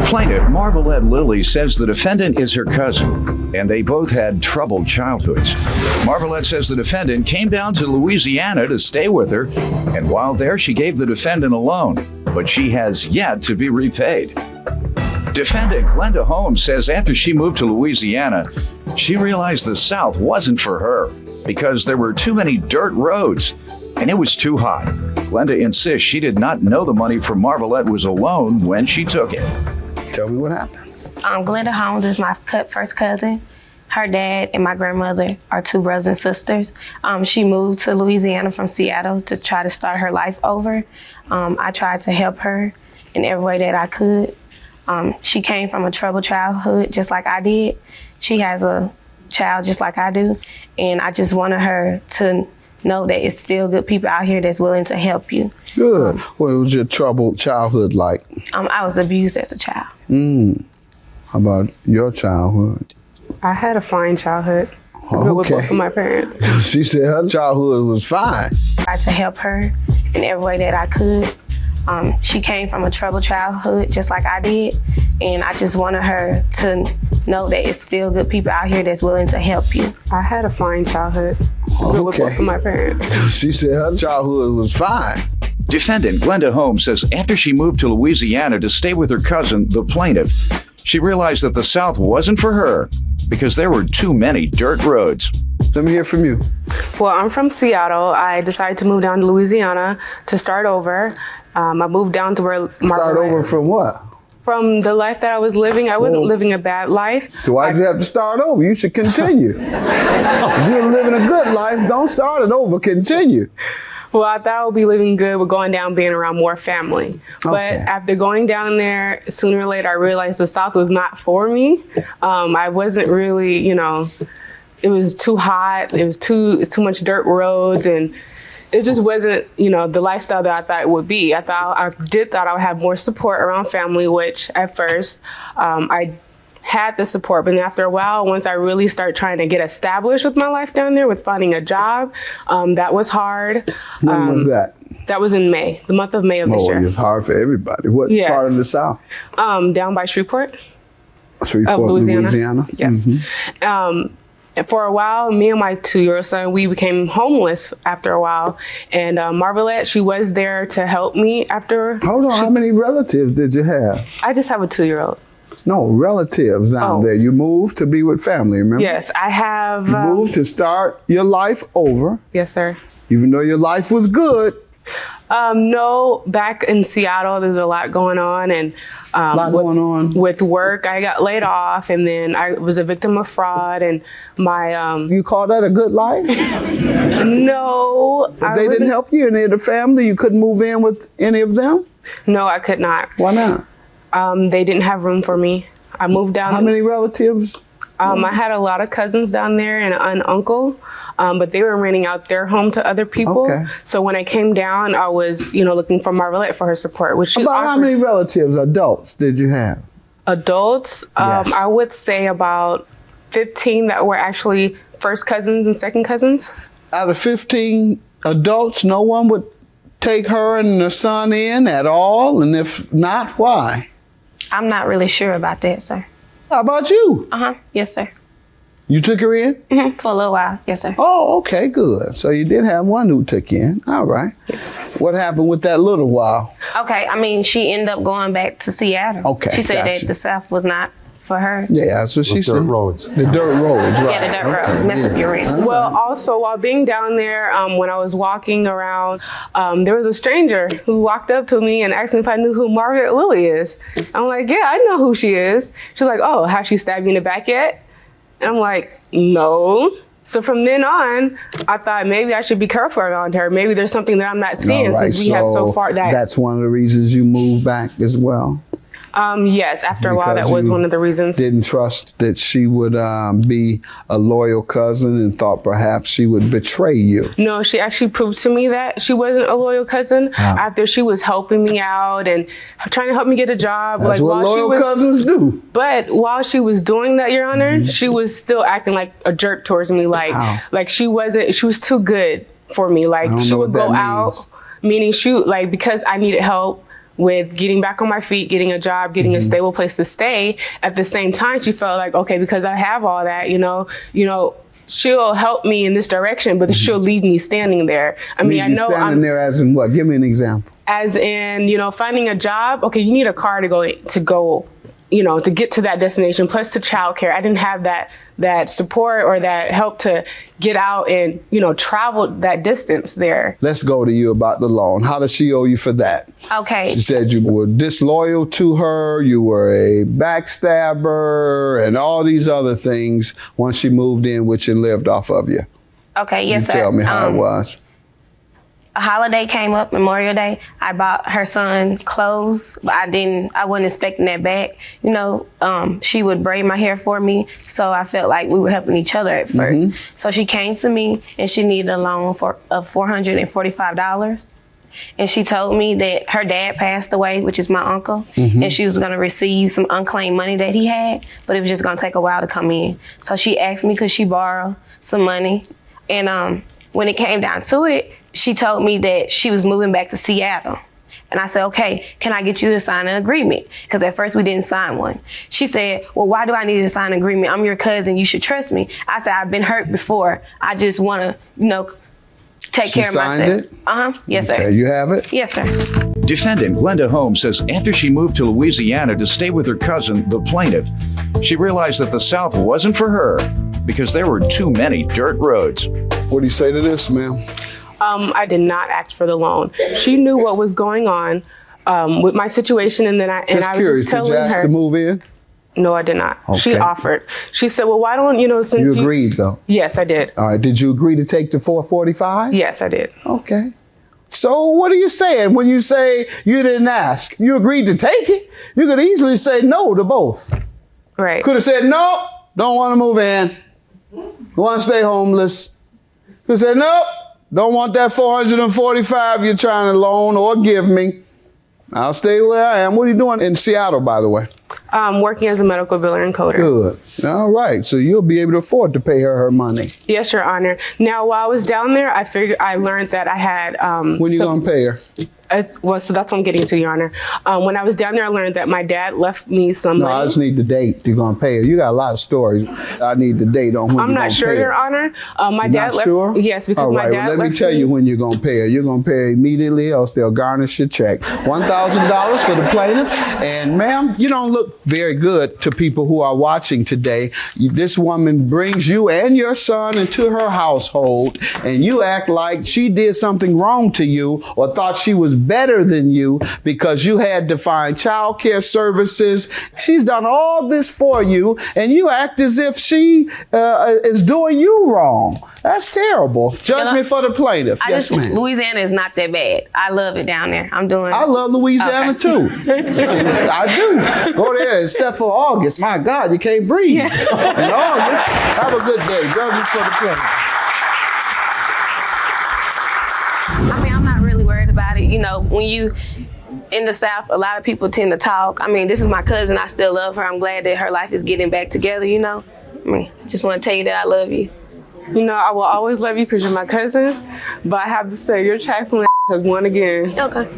Plaintiff Marvelette Lilly says the defendant is her cousin, and they both had troubled childhoods. Marvelette says the defendant came down to Louisiana to stay with her, and while there, she gave the defendant a loan, but she has yet to be repaid. Defendant Glenda Holmes says after she moved to Louisiana, she realized the South wasn't for her because there were too many dirt roads, and it was too hot. Glenda insists she did not know the money from Marvelette was a loan when she took it. Tell me what happened. Glenda Holmes is my first cousin. Her dad and my grandmother are two brothers and sisters. She moved to Louisiana from Seattle to try to start her life over. I tried to help her in every way that I could. She came from a troubled childhood just like I did. She has a child just like I do. And I just wanted her to know that it's still good people out here that's willing to help you. Good. What was your troubled childhood like? I was abused as a child. How about your childhood? I had a fine childhood. With both of my parents. She said her childhood was fine. I tried to help her in every way that I could. She came from a troubled childhood just like I did. And I just wanted her to know that it's still good people out here that's willing to help you. I had a fine childhood. With both of my parents. She said her childhood was fine. Defendant Glenda Holmes says after she moved to Louisiana to stay with her cousin, the plaintiff, she realized that the South wasn't for her because there were too many dirt roads. Let me hear from you. Well, I'm from Seattle. I decided to move down to Louisiana to start over. I moved down to where Start over from what? From the life that I was living. I wasn't living a bad life. So why'd you have to start over? You should continue. If you're living a good life, don't start it over, continue. Well, I thought I would be living good with going down, being around more family. But after going down there, sooner or later, I realized the South was not for me. I wasn't really, it was too hot. It was too much dirt roads, and it just wasn't, the lifestyle that I thought it would be. I thought I would have more support around family, which at first I had the support, but after a while, once I really started trying to get established with my life down there, with finding a job, that was hard. When was that? That was in May, the month of May of this year. It's hard for everybody. What part of the South? Down by Shreveport. Shreveport, Louisiana? Yes. And for a while, me and my 2-year-old son, we became homeless after a while. And Marvelette, she was there to help me after. Hold on, how many relatives did you have? I just have a 2-year-old. No, relatives down there. You moved to be with family, remember? Yes, I have. You moved to start your life over. Yes, sir. Even though your life was good. No, back in Seattle, there's a lot going on. And going on with work. I got laid off, and then I was a victim of fraud. And my You call that a good life? No. They didn't help you, any of the family? You couldn't move in with any of them? No, I could not. Why not? They didn't have room for me. I moved down. How many relatives? I had a lot of cousins down there and an uncle, but they were renting out their home to other people. Okay. So when I came down, I was, looking for Marvelette for her support. Which About how many relatives, adults, did you have? Adults? Yes. I would say about 15 that were actually first cousins and second cousins. Out of 15 adults, no one would take her and the son in at all? And if not, why? I'm not really sure about that, sir. How about you? Yes, sir. You took her in? For a little while, yes, sir. Oh, okay, good. So you did have one who took you in. All right. What happened with that little while? Okay, she ended up going back to Seattle. Okay, she said gotcha. that the South was not for her. Yeah, that's what she said. Dirt roads. The dirt roads, right. Yeah, the dirt road. Mess up your rent. Well, also, while being down there, when I was walking around, there was a stranger who walked up to me and asked me if I knew who Margaret Lilly is. I'm like, yeah, I know who she is. She's like, oh, has she stabbed you in the back yet? And I'm like, no. So from then on, I thought maybe I should be careful around her. Maybe there's something that I'm not seeing since we have so far that. That's one of the reasons you moved back as well. Yes, after a while, that was one of the reasons. Didn't trust that she would be a loyal cousin and thought perhaps she would betray you. No, she actually proved to me that she wasn't a loyal cousin after she was helping me out and trying to help me get a job. That's what loyal cousins do. But while she was doing that, Your Honor, she was still acting like a jerk towards me. Like she was too good for me. Like she would go out, meaning because I needed help with getting back on my feet, getting a job, getting a stable place to stay. At the same time, she felt like, okay, because I have all that, she'll help me in this direction, but she'll leave me standing there. I know standing there as in what? Give me an example. As in, finding a job. Okay, you need a car to go, to get to that destination, plus to childcare. I didn't have that support or that help to get out and, travel that distance there. Let's go to you about the loan. How does she owe you for that? Okay. She said you were disloyal to her, you were a backstabber, and all these other things once she moved in with you and lived off of you. Okay, yes, sir. Tell me how it was. A holiday came up, Memorial Day. I bought her son clothes, but I wasn't expecting that back. She would braid my hair for me, so I felt like we were helping each other at first. So she came to me and she needed a loan of $445. And she told me that her dad passed away, which is my uncle, and she was gonna receive some unclaimed money that he had, but it was just gonna take a while to come in. So she asked me could she borrow some money, and when it came down to it, she told me that she was moving back to Seattle. And I said, okay, can I get you to sign an agreement? Because at first we didn't sign one. She said, well, why do I need to sign an agreement? I'm your cousin, you should trust me. I said, I've been hurt before. I just wanna, take care of myself. She signed it? Yes, sir. Okay, you have it? Yes, sir. Defendant Glenda Holmes says after she moved to Louisiana to stay with her cousin, the plaintiff, she realized that the South wasn't for her because there were too many dirt roads. What do you say to this, ma'am? I did not ask for the loan. She knew what was going on with my situation, and I was just telling her. Did you ask to move in? No, I did not. Okay. She offered. She said, well, why don't, since you agreed, though? Yes, I did. All right. Did you agree to take the $445? Yes, I did. Okay. So what are you saying when you say you didn't ask? You agreed to take it. You could easily say no to both. Right. Could have said, no, don't want to move in. Want to stay homeless. Could have said, no, don't want that $445 you're trying to loan or give me. I'll stay where I am. What are you doing in Seattle, by the way? Working as a medical biller and coder. Good. All right. So you'll be able to afford to pay her money. Yes, Your Honor. Now, while I was down there, I learned that I had. When you going to pay her? So that's what I'm getting to, Your Honor. When I was down there, I learned that my dad left me some money. No, I just need the date you're going to pay her. You got a lot of stories. I need the date on when I'm you're not going to sure, pay her. Your Honor. My dad left. Sure? Yes, because all right, my dad well, left. Let me tell you when you're going to pay her. You're going to pay her immediately, else they'll garnish your check. $1,000 for the plaintiff. And ma'am, you don't look very good to people who are watching today. This woman brings you and your son into her household, and you act like she did something wrong to you or thought she was better than you because you had to find child care services. She's done all this for you, and you act as if she is doing you wrong. That's terrible. Judgment for the plaintiff. Yes, ma'am. Louisiana is not that bad. I love it down there. I love Louisiana too. I do. Go there except for August. My God, you can't breathe. Yeah. In August. Have a good day. Judgment for the plaintiff. I'm not really worried about it. When you in the South, a lot of people tend to talk. This is my cousin. I still love her. I'm glad that her life is getting back together, I just want to tell you that I love you. I will always love you because you're my cousin, but I have to say you're trifling as one again. Okay.